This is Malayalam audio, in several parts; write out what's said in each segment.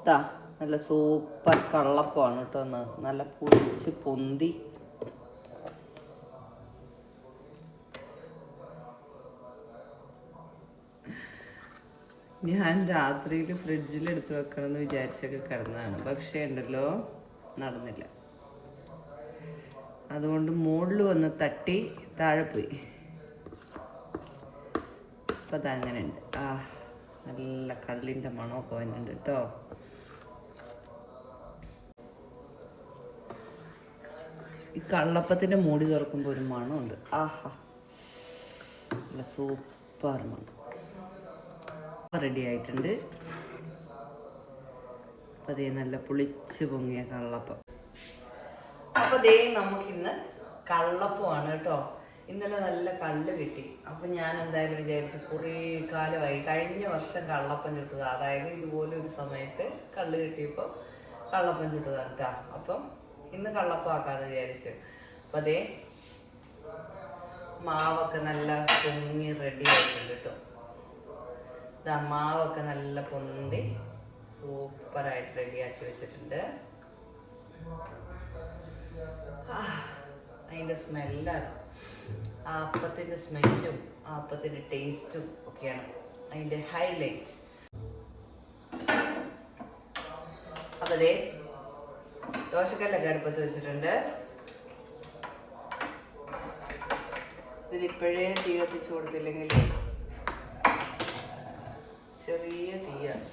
ഇതാ നല്ല സൂപ്പർ കള്ളപ്പമാണ് കേട്ടോ. നല്ല പൊടിച്ച് പൊന്തി. ഞാൻ രാത്രിയിൽ ഫ്രിഡ്ജിൽ എടുത്ത് വെക്കണം എന്ന് വിചാരിച്ചൊക്കെ കിടന്നതാണ്. പക്ഷേ ഉണ്ടല്ലോ, നടന്നില്ല. അതുകൊണ്ട് മുകളിൽ വന്ന് തട്ടി താഴെ പോയി. അപ്പം അതങ്ങനെ ഉണ്ട്. നല്ല കള്ളിൻ്റെ മണമൊക്കെ വരുന്നുണ്ട് കേട്ടോ. ഈ കള്ളപ്പത്തിൻ്റെ മൂടി തുറക്കുമ്പോൾ ഒരു മണമുണ്ട്. നല്ല സൂപ്പർ മണം. റെഡി ആയിട്ടുണ്ട്. അപ്പം അതേ നല്ല പുളിച്ച് പൊങ്ങിയ കള്ളപ്പം. അപ്പം അതേ നമുക്കിന്ന് കള്ളപ്പമാണ് കേട്ടോ. ഇന്നലെ നല്ല കള്ള് കിട്ടി. അപ്പം ഞാൻ എന്തായാലും വിചാരിച്ചു, കുറേ കാലമായി കഴിഞ്ഞ വർഷം കള്ളപ്പം ചുട്ടത്. അതായത് ഇതുപോലെ ഒരു സമയത്ത് കള്ള് കിട്ടിയപ്പോൾ കള്ളപ്പം ചുട്ടതാണ് കേട്ടോ. അപ്പം ഇന്ന് കള്ളപ്പം ആക്കാമെന്ന് വിചാരിച്ചു. അപ്പം അതേ മാവൊക്കെ നല്ല പൊങ്ങി റെഡി ആയിട്ടുണ്ട് കേട്ടോ. ഇതാ മാവൊക്കെ നല്ല പൊന്തി സൂപ്പറായിട്ട് റെഡിയാക്കി വെച്ചിട്ടുണ്ട്. അതിൻ്റെ സ്മെല്ലാണ്, ആ അപ്പത്തിൻ്റെ സ്മെല്ലും ആ അപ്പത്തിൻ്റെ ടേസ്റ്റും ഒക്കെയാണ് അതിൻ്റെ ഹൈലൈറ്റ്. അപ്പം അതേ ദോശക്കല്ലൊക്കെ അടുപ്പത്ത് വെച്ചിട്ടുണ്ട്. ഇതിലിപ്പോഴേ തീ കത്തിച്ച് കൊടുത്തില്ലെങ്കിൽ ചെറിയ തീയാണ്.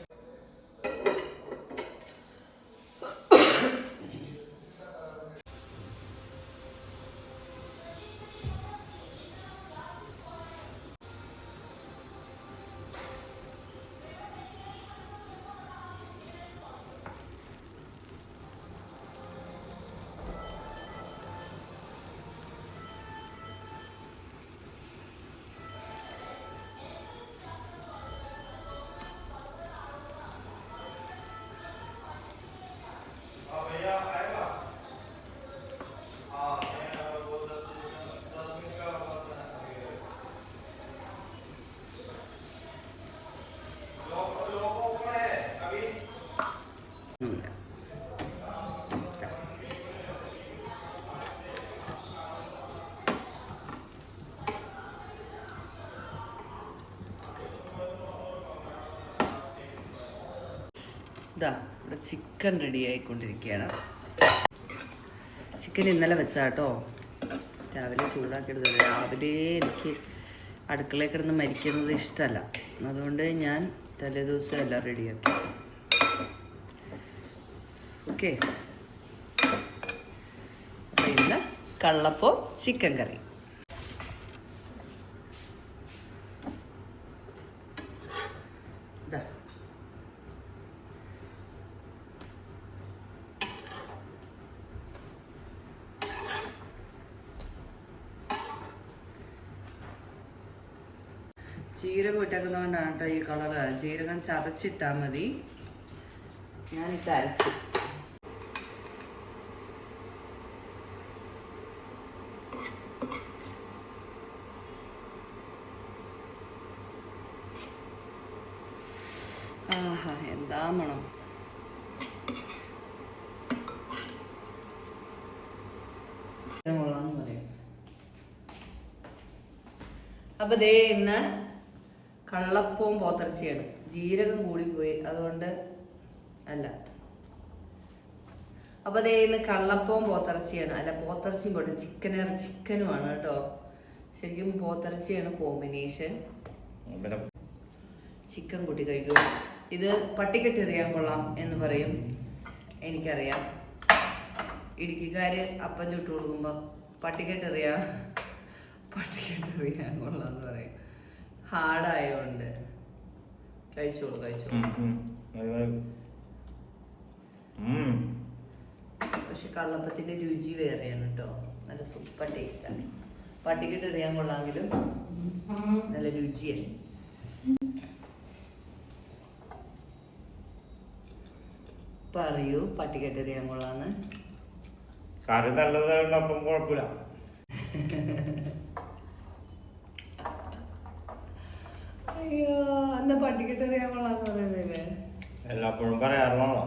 ഇതാ ഇവിടെ ചിക്കൻ റെഡി ആയിക്കൊണ്ടിരിക്കുകയാണ്. ചിക്കൻ ഇന്നലെ വെച്ചാട്ടോ, രാവിലെ ചൂടാക്കിയെടുത്തത്. രാവിലെ എനിക്ക് അടുക്കളയിൽ കിടന്ന് മരിക്കുന്നത് ഇഷ്ടമല്ല. അതുകൊണ്ട് ഞാൻ തലേദിവസം എല്ലാം റെഡിയാക്കി. ഓക്കെ, ഇന്ന് കള്ളപ്പോ ചിക്കൻ കറി. ഇതാ ജീരകം ഇട്ടേക്കുന്നതുകൊണ്ടാണ് കേട്ടോ ഈ കളറ്. ജീരകം ചതച്ചിട്ടാൽ മതി. ഞാനിട്ട് അരച്ച്. എന്താ മണം. അപ്പൊ ദേ ഇന്ന് കള്ളപ്പവും പോത്തിറച്ചിയാണ്. ജീരകം കൂടിപ്പോയി, അതുകൊണ്ട് അല്ല. അപ്പൊ ദേ ഇന്ന് കള്ളപ്പവും പോത്തിറച്ചിയാണ്. അല്ല, പോത്തിറച്ചിയും പോട്ടെ, ചിക്കനുമാണ് കേട്ടോ. ശരിക്കും പോത്തിറച്ചിയാണ് കോമ്പിനേഷൻ. ചിക്കൻ കൂട്ടി കഴിക്കും. ഇത് പട്ടിക്കെട്ടെറിയാൻ കൊള്ളാം എന്ന് പറയും, എനിക്കറിയാം. ഇടുക്കിക്കാര് അപ്പം ചുട്ടു കൊടുക്കുമ്പോൾ പട്ടിക്കെട്ടെറിയാൻ കൊള്ളാം എന്ന് പറയും. ഹാർഡായോണ്ട് കഴിച്ചോളൂ. പക്ഷെ കള്ളപ്പത്തിന്റെ രുചി വേറെയാണ് കേട്ടോ. നല്ല സൂപ്പർ ടേസ്റ്റാണ്. പട്ടിക്കെട്ടെറിയാൻ കൊള്ളാമെങ്കിലും നല്ല രുചിയാണ്. പറയൂ, പട്ടിക്കെട്ടെറിയാൻ കൊള്ളാന്ന്. കറി നല്ലതായോണ്ട് അപ്പം കുഴപ്പമില്ല. അയ്യോ, എന്നാ പട്ടിക്കെട്ടെറിയാൻ കൊള്ളാന്ന് പറയുന്നില്ലേ? എല്ലാപ്പോഴും പറയാറുള്ളൂ.